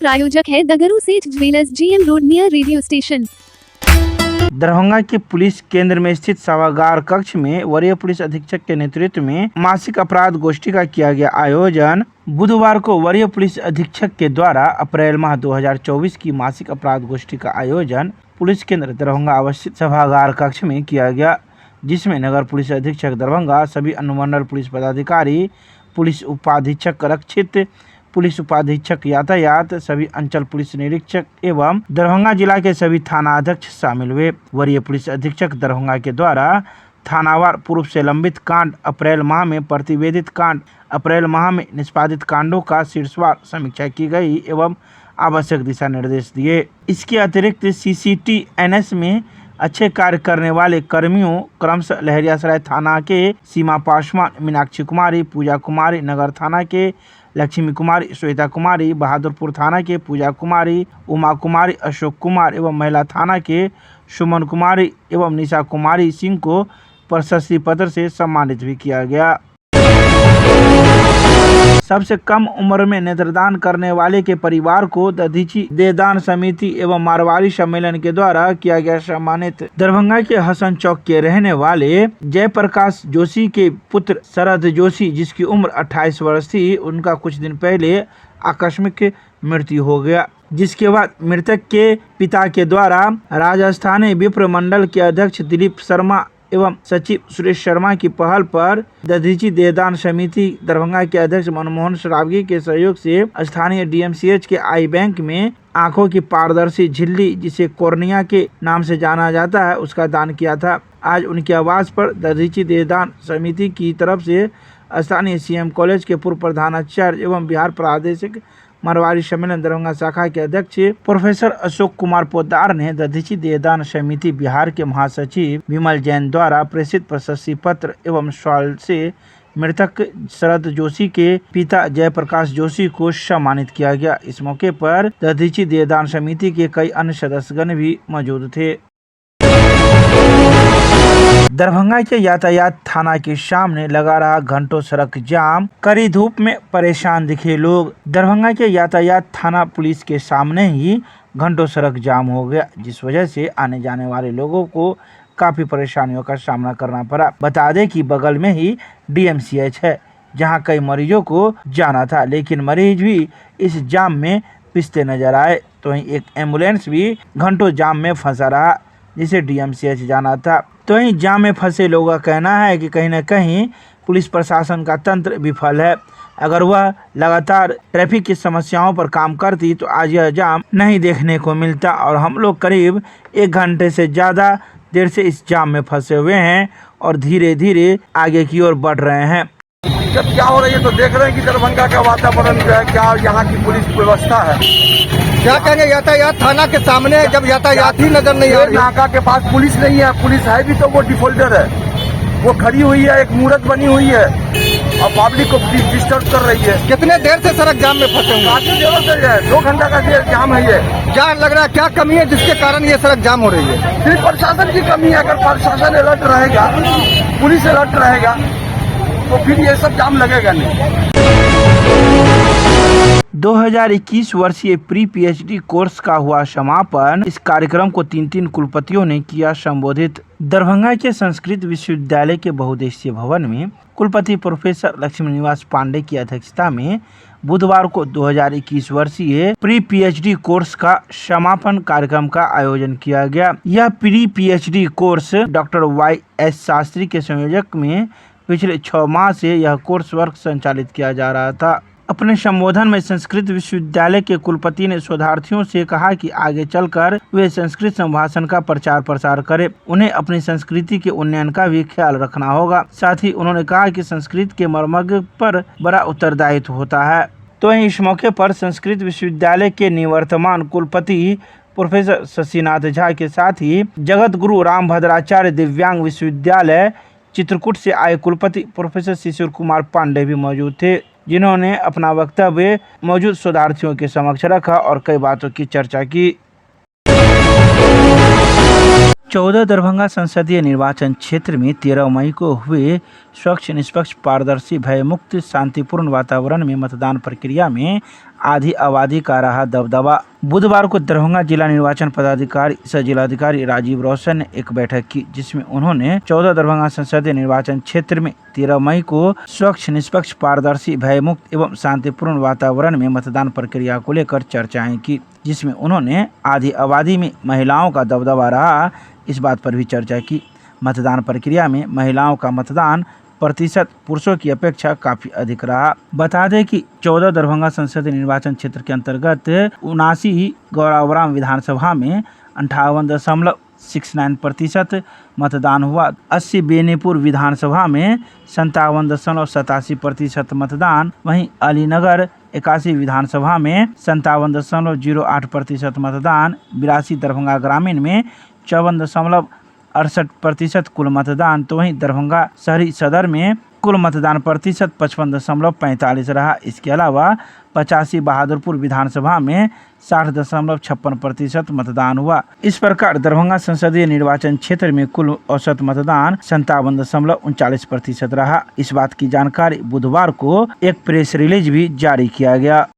प्रायोजक है द गुरु सेठ jewellers, GM road near radio station. Darbhanga के पुलिस केंद्र में स्थित सभागार कक्ष में वरीय पुलिस अधीक्षक के नेतृत्व में मासिक अपराध गोष्ठी का किया गया आयोजन। बुधवार को वरीय पुलिस अधीक्षक के द्वारा अप्रैल माह 2024 की मासिक अपराध गोष्ठी का आयोजन पुलिस केंद्र दरभंगा अवस्थित सभागार कक्ष में किया गया, जिसमें नगर पुलिस अधीक्षक दरभंगा, सभी अनुमंडल पुलिस पदाधिकारी, पुलिस उपाधीक्षक रक्षित, पुलिस उपाधीक्षक यातायात, सभी अंचल पुलिस निरीक्षक एवं दरभंगा जिला के सभी थाना अध्यक्ष शामिल हुए। वरीय पुलिस अधीक्षक दरभंगा के द्वारा थानावार पूर्व से लंबित कांड, अप्रैल माह में प्रतिवेदित कांड, अप्रैल माह में निष्पादित कांडों का शीर्षवार समीक्षा की गई एवं आवश्यक दिशा निर्देश दिए। इसके अतिरिक्त CCTNS में अच्छे कार्य करने वाले कर्मियों क्रमशः लहरियासराय थाना के सीमा पासवान, मीनाक्षी कुमारी, पूजा कुमारी, नगर थाना के लक्ष्मी कुमारी, श्वेता कुमारी, बहादुरपुर थाना के पूजा कुमारी, उमा कुमारी, अशोक कुमार एवं महिला थाना के सुमन कुमारी एवं निशा कुमारी सिंह को प्रशस्ति पत्र से सम्मानित भी किया गया। सबसे कम उम्र में नेत्रदान करने वाले के परिवार को दधीची देहदान समिति एवं मारवाड़ी सम्मेलन के द्वारा किया गया सम्मानित। दरभंगा के हसन चौक के रहने वाले जयप्रकाश जोशी के पुत्र शरद जोशी, जिसकी उम्र 28 वर्ष थी, उनका कुछ दिन पहले आकस्मिक मृत्यु हो गया, जिसके बाद मृतक के पिता के द्वारा राजस्थानी विप्र मंडल के अध्यक्ष दिलीप शर्मा एवं सचिव सुरेश शर्मा की पहल पर दधीची देहदान समिति दरभंगा के अध्यक्ष मनमोहन सरावगी के सहयोग से स्थानीय DMCH के आई बैंक में आंखों की पारदर्शी झिल्ली, जिसे कॉर्निया के नाम से जाना जाता है, उसका दान किया था। आज उनके आवास पर दधीची देहदान समिति की तरफ से स्थानीय CM कॉलेज के पूर्व प्रधानाचार्य एवं बिहार प्रादेशिक मारवाड़ी सम्मेलन दरभंगा शाखा के अध्यक्ष प्रोफेसर अशोक कुमार पोद्दार ने दधीची देहदान समिति बिहार के महासचिव विमल जैन द्वारा प्रेषित प्रशस्ति पत्र एवं शॉल से मृतक शरद जोशी के पिता जयप्रकाश जोशी को सम्मानित किया गया। इस मौके पर दधीची देहदान समिति के कई अन्य सदस्यगण भी मौजूद थे। दरभंगा के यातायात थाना के सामने लगा रहा घंटों सड़क जाम, कड़ी धूप में परेशान दिखे लोग। दरभंगा के यातायात थाना पुलिस के सामने ही घंटों सड़क जाम हो गया, जिस वजह से आने जाने वाले लोगों को काफी परेशानियों का सामना करना पड़ा। बता दें कि बगल में ही DMCH है, जहां कई मरीजों को जाना था, लेकिन मरीज भी इस जाम में पिसते नजर आए। तो वहीं एक एम्बुलेंस भी घंटों जाम में फंसा रहा, जिसे DMCH जाना था। तो वहीं जाम में फंसे लोगों का कहना है कि कहीं न कहीं पुलिस प्रशासन का तंत्र विफल है। अगर वह लगातार ट्रैफिक की समस्याओं पर काम करती तो आज यह जाम नहीं देखने को मिलता, और हम लोग करीब 1 घंटे से ज़्यादा देर से इस जाम में फंसे हुए हैं और धीरे धीरे आगे की ओर बढ़ रहे हैं। जब क्या हो रही है तो देख रहे हैं कि दरभंगा का वातावरण जो है, क्या यहाँ की पुलिस व्यवस्था है, क्या कहेंगे। यातायात थाना के सामने जब यातायात ही नजर नहीं आ रही, नाका के पास पुलिस नहीं है, पुलिस है भी तो वो डिफॉल्टर है, वो खड़ी हुई है, एक मूर्त बनी हुई है और पब्लिक को डिस्टर्ब कर रही है। कितने देर से सड़क जाम में फंसे हुए? काफी देर से है, 2 घंटा का जाम है ये। क्या लग रहा है, क्या कमी है जिसके कारण ये सड़क जाम हो रही है? सिर्फ प्रशासन की कमी है। अगर प्रशासन अलर्ट रहेगा, पुलिस अलर्ट रहेगा, तो फिर ये सब जाम लगेगा नहीं। 2021 वर्षीय प्री PhD कोर्स का हुआ समापन। इस कार्यक्रम को 3 कुलपतियों ने किया संबोधित। दरभंगा के संस्कृत विश्वविद्यालय के बहुउद्देशीय भवन में कुलपति प्रोफेसर लक्ष्मी निवास पांडे की अध्यक्षता में बुधवार को 2021 वर्षीय प्री PhD कोर्स का समापन कार्यक्रम का आयोजन किया गया। यह pre PhD course doctor YS Shastri के संयोजक में पिछले 6 माह से यह कोर्स वर्क संचालित किया जा रहा था। अपने संबोधन में संस्कृत विश्वविद्यालय के कुलपति ने शोधार्थियों से कहा कि आगे चलकर वे संस्कृत संभाषण का प्रचार प्रसार करें। उन्हें अपनी संस्कृति के उन्नयन का भी ख्याल रखना होगा। साथ ही उन्होंने कहा कि संस्कृत के मर्मज्ञ पर बड़ा उत्तरदायित्व होता है। तो इस मौके पर संस्कृत विश्वविद्यालय के निवर्तमान कुलपति प्रोफेसर शशिनाथ झा के साथ ही जगत गुरु रामभद्राचार्य दिव्यांग विश्वविद्यालय चित्रकूट से आए कुलपति प्रोफेसर शिशिर कुमार पांडे भी मौजूद थे, जिन्होंने अपना वक्तव्य मौजूद शोधार्थियों के समक्ष रखा और कई बातों की चर्चा की। 14 दरभंगा संसदीय निर्वाचन क्षेत्र में 13 मई को हुए स्वच्छ, निष्पक्ष, पारदर्शी, भयमुक्त, शांतिपूर्ण वातावरण में मतदान प्रक्रिया में आधी आबादी का रहा दबदबा। बुधवार को दरभंगा जिला निर्वाचन पदाधिकारी सह जिलाधिकारी राजीव रोशन ने एक बैठक की, जिसमें उन्होंने 14 दरभंगा संसदीय निर्वाचन क्षेत्र में 13 मई को स्वच्छ, निष्पक्ष, पारदर्शी, भयमुक्त एवं शांतिपूर्ण वातावरण में मतदान प्रक्रिया को लेकर चर्चाएं की, जिसमें उन्होंने आधी आबादी में महिलाओं का दबदबा रहा इस बात पर भी चर्चा की। मतदान प्रक्रिया में महिलाओं का मतदान प्रतिशत पुरुषों की अपेक्षा काफी अधिक रहा। बता दें कि 14 दरभंगा संसदीय निर्वाचन क्षेत्र के अंतर्गत 79 गौरावराम विधानसभा में 58.69% मतदान हुआ। 80 बेनीपुर विधानसभा में 57.87% मतदान, वहीं अलीनगर 81 विधानसभा में 57.08% मतदान, 82 दरभंगा ग्रामीण में 54.68% कुल मतदान, तो वहीं दरभंगा शहरी सदर में कुल मतदान प्रतिशत 55.45 रहा। इसके अलावा 85 बहादुरपुर विधानसभा में 60.56% मतदान हुआ। इस प्रकार दरभंगा संसदीय निर्वाचन क्षेत्र में कुल औसत मतदान 57.39% रहा। इस बात की जानकारी बुधवार को एक प्रेस रिलीज भी जारी किया गया।